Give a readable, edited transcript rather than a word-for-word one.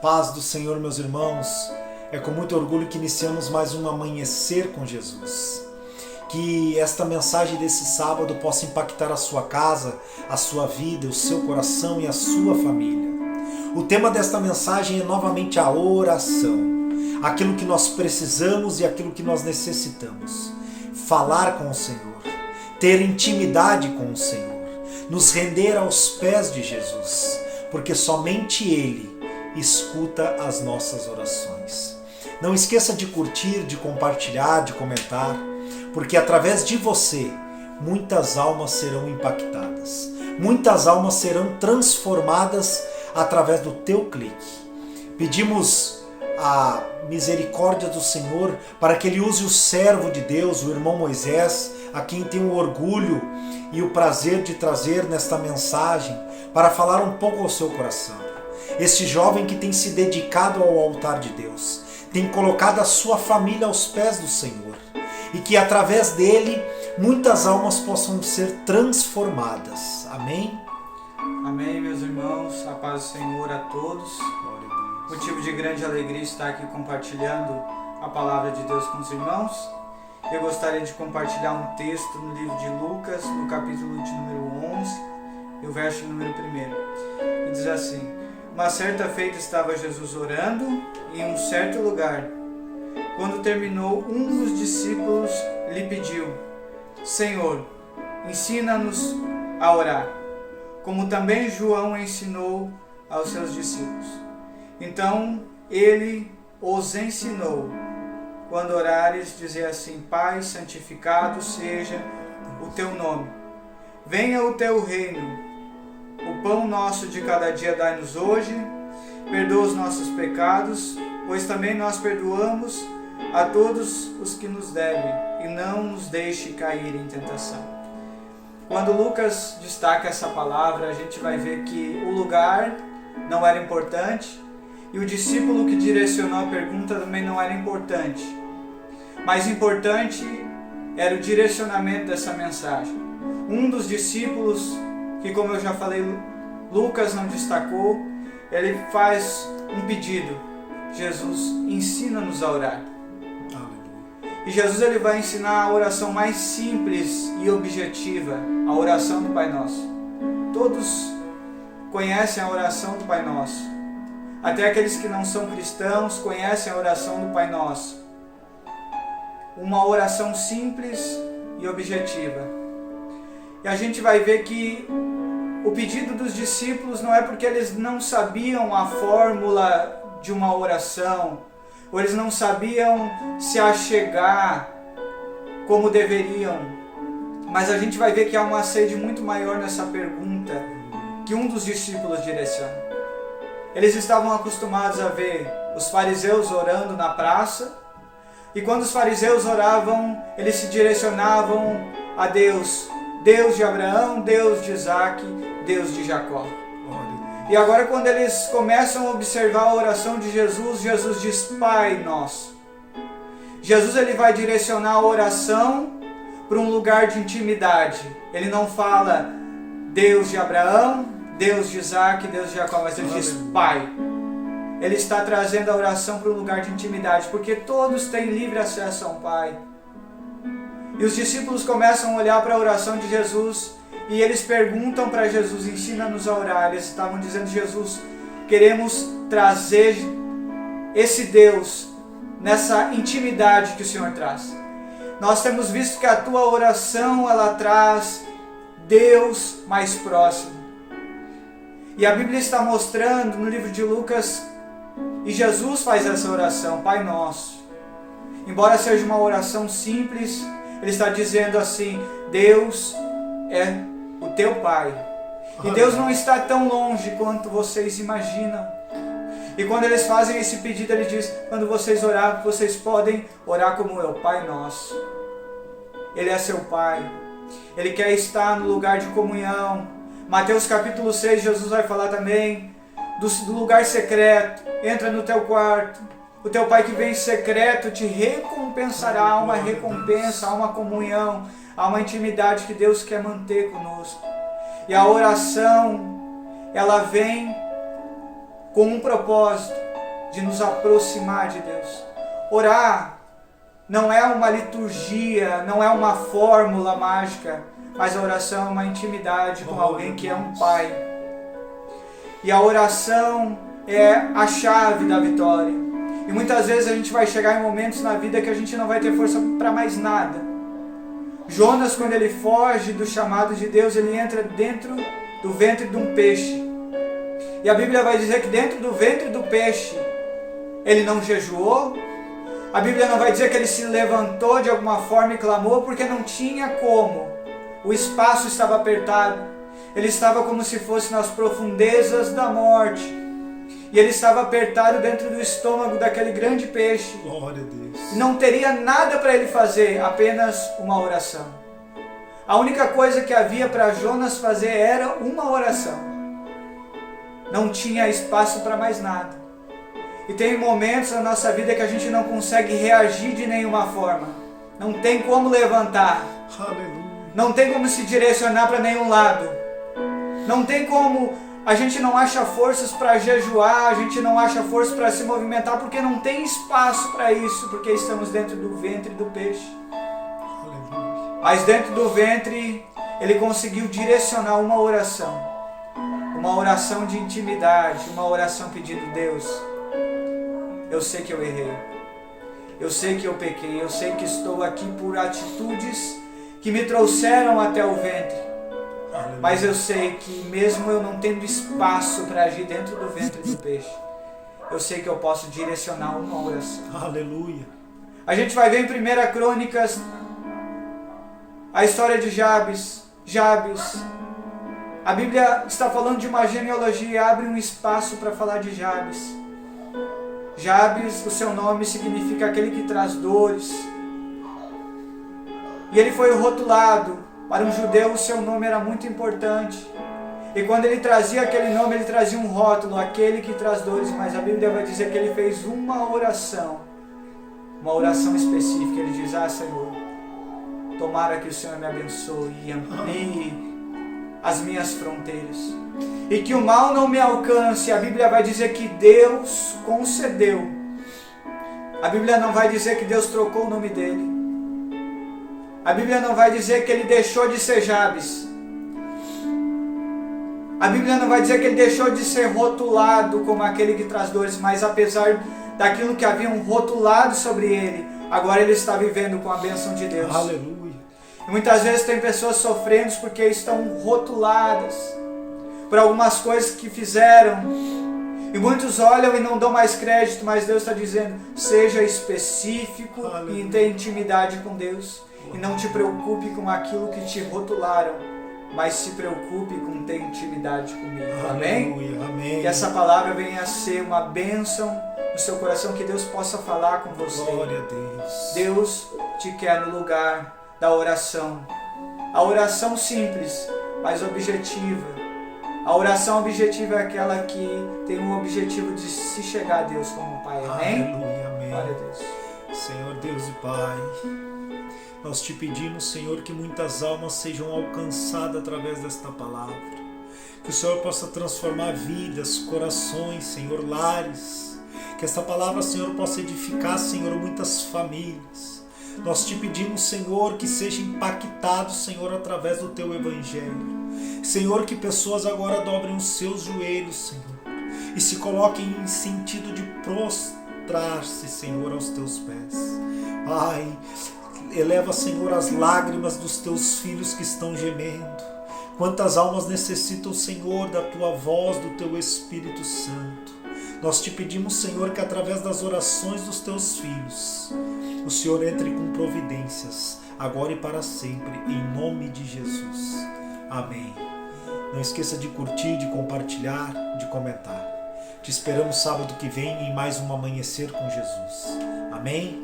Paz do Senhor, meus irmãos. É com muito orgulho que iniciamos mais um amanhecer com Jesus. Que esta mensagem desse sábado possa impactar a sua casa, a sua vida, o seu coração e a sua família. O tema desta mensagem é novamente a oração. Aquilo que nós precisamos e aquilo que nós necessitamos. Falar com o Senhor, ter intimidade com o Senhor, nos render aos pés de Jesus, porque somente Ele escuta as nossas orações. Não esqueça de curtir, de compartilhar, de comentar, porque através de você, muitas almas serão impactadas. Muitas almas serão transformadas através do teu clique. Pedimos a misericórdia do Senhor para que Ele use o servo de Deus, o irmão Moisés, a quem tenho o orgulho e o prazer de trazer nesta mensagem para falar um pouco ao seu coração. Este jovem que tem se dedicado ao altar de Deus, tem colocado a sua família aos pés do Senhor e que através dele muitas almas possam ser transformadas. Amém? Amém, meus irmãos. A paz do Senhor a todos. Motivo de grande alegria estar aqui compartilhando a palavra de Deus com os irmãos. Eu gostaria de compartilhar um texto no livro de Lucas, no capítulo de número 11, e o verso número 1. E diz assim: Uma certa feita estava Jesus orando em um certo lugar. Quando terminou, um dos discípulos lhe pediu: Senhor, ensina-nos a orar, como também João ensinou aos seus discípulos. Então ele os ensinou: quando orares, dizer assim: Pai, santificado seja o teu nome. Venha o teu reino. O pão nosso de cada dia dai-nos hoje. Perdoa os nossos pecados, pois também nós perdoamos a todos os que nos devem, e não nos deixe cair em tentação. Quando Lucas destaca essa palavra, a gente vai ver que o lugar não era importante e o discípulo que direcionou a pergunta também não era importante. Mais importante era o direcionamento dessa mensagem. Um dos discípulos, que como eu já falei, Lucas não destacou, ele faz um pedido: Jesus, ensina-nos a orar. E Jesus ele vai ensinar a oração mais simples e objetiva, a oração do Pai Nosso. Todos conhecem a oração do Pai Nosso. Até aqueles que não são cristãos conhecem a oração do Pai Nosso. Uma oração simples e objetiva. E a gente vai ver que o pedido dos discípulos não é porque eles não sabiam a fórmula de uma oração, ou eles não sabiam se achegar como deveriam. Mas a gente vai ver que há uma sede muito maior nessa pergunta que um dos discípulos direciona. Eles estavam acostumados a ver os fariseus orando na praça, e quando os fariseus oravam, eles se direcionavam a Deus, Deus de Abraão, Deus de Isaac, Deus de Jacó. E agora quando eles começam a observar a oração de Jesus, Jesus diz: Pai Nosso. Jesus ele vai direcionar a oração para um lugar de intimidade. Ele não fala Deus de Abraão, Deus de Isaac, Deus de Jacó, mas ele diz Pai. Ele está trazendo a oração para um lugar de intimidade, porque todos têm livre acesso ao Pai. E os discípulos começam a olhar para a oração de Jesus e eles perguntam para Jesus: ensina-nos a orar. Eles estavam dizendo: Jesus, queremos trazer esse Deus nessa intimidade que o Senhor traz. Nós temos visto que a tua oração ela traz Deus mais próximo. E a Bíblia está mostrando no livro de Lucas, e Jesus faz essa oração, Pai Nosso. Embora seja uma oração simples, ele está dizendo assim: Deus é o teu Pai. E Deus não está tão longe quanto vocês imaginam. E quando eles fazem esse pedido, ele diz: quando vocês orar, vocês podem orar como eu, Pai Nosso. Ele é seu Pai. Ele quer estar no lugar de comunhão. Mateus capítulo 6, Jesus vai falar também do lugar secreto. Entra no teu quarto. O teu Pai que vem em secreto te recompensará. Há uma recompensa, há uma comunhão, há uma intimidade que Deus quer manter conosco. E a oração, ela vem com um propósito de nos aproximar de Deus. Orar não é uma liturgia, não é uma fórmula mágica, mas a oração é uma intimidade com alguém que é um pai. E a oração é a chave da vitória. E muitas vezes a gente vai chegar em momentos na vida que a gente não vai ter força para mais nada. Jonas, quando ele foge do chamado de Deus, ele entra dentro do ventre de um peixe. E a Bíblia vai dizer que dentro do ventre do peixe, ele não jejuou. A Bíblia não vai dizer que ele se levantou de alguma forma e clamou, porque não tinha como. O espaço estava apertado. Ele estava como se fosse nas profundezas da morte. E ele estava apertado dentro do estômago daquele grande peixe. Glória a Deus. E não teria nada para ele fazer, apenas uma oração. A única coisa que havia para Jonas fazer era uma oração. Não tinha espaço para mais nada. E tem momentos na nossa vida que a gente não consegue reagir de nenhuma forma. Não tem como levantar. Aleluia. Não tem como se direcionar para nenhum lado. Não tem como... A gente não acha forças para jejuar, a gente não acha forças para se movimentar, porque não tem espaço para isso, porque estamos dentro do ventre do peixe. Aleluia. Mas dentro do ventre, ele conseguiu direcionar uma oração de intimidade, uma oração pedindo: Deus, eu sei que eu errei, eu sei que eu pequei, eu sei que estou aqui por atitudes que me trouxeram até o ventre. Mas eu sei que mesmo eu não tendo espaço para agir dentro do ventre do peixe, eu sei que eu posso direcionar uma oração. Aleluia. A gente vai ver em 1 Crônicas a história de Jabes. A Bíblia está falando de uma genealogia e abre um espaço para falar de Jabes. Jabes, o seu nome significa aquele que traz dores. E ele foi rotulado. Para um judeu, o seu nome era muito importante. E quando ele trazia aquele nome, ele trazia um rótulo, aquele que traz dores. Mas a Bíblia vai dizer que ele fez uma oração específica. Ele diz: Senhor, tomara que o Senhor me abençoe e amplie as minhas fronteiras. E que o mal não me alcance. A Bíblia vai dizer que Deus concedeu. A Bíblia não vai dizer que Deus trocou o nome dele. A Bíblia não vai dizer que ele deixou de ser Jabes. A Bíblia não vai dizer que ele deixou de ser rotulado como aquele que traz dores, mas apesar daquilo que haviam rotulado sobre ele, agora ele está vivendo com a bênção de Deus. Aleluia. E muitas vezes tem pessoas sofrendo porque estão rotuladas por algumas coisas que fizeram. E muitos olham e não dão mais crédito, mas Deus está dizendo: seja específico e tenha intimidade com Deus. E não te preocupe com aquilo que te rotularam, mas se preocupe com ter intimidade comigo. Amém? Amém. Que essa palavra venha a ser uma bênção no seu coração, que Deus possa falar com você. Glória a Deus. Deus te quer no lugar da oração. A oração simples, mas objetiva. A oração objetiva é aquela que tem um objetivo de se chegar a Deus como Pai. Amém? Aleluia, amém. Glória a Deus. Senhor Deus e Pai, nós te pedimos, Senhor, que muitas almas sejam alcançadas através desta palavra. Que o Senhor possa transformar vidas, corações, Senhor, lares. Que esta palavra, Senhor, possa edificar, Senhor, muitas famílias. Nós te pedimos, Senhor, que seja impactado, Senhor, através do Teu Evangelho. Senhor, que pessoas agora dobrem os seus joelhos, Senhor, e se coloquem em sentido de prostrar-se, Senhor, aos Teus pés. Pai, eleva, Senhor, as lágrimas dos Teus filhos que estão gemendo. Quantas almas necessitam, Senhor, da Tua voz, do Teu Espírito Santo. Nós te pedimos, Senhor, que através das orações dos Teus filhos, o Senhor entre com providências, agora e para sempre, em nome de Jesus. Amém. Não esqueça de curtir, de compartilhar, de comentar. Te esperamos sábado que vem em mais um Amanhecer com Jesus. Amém?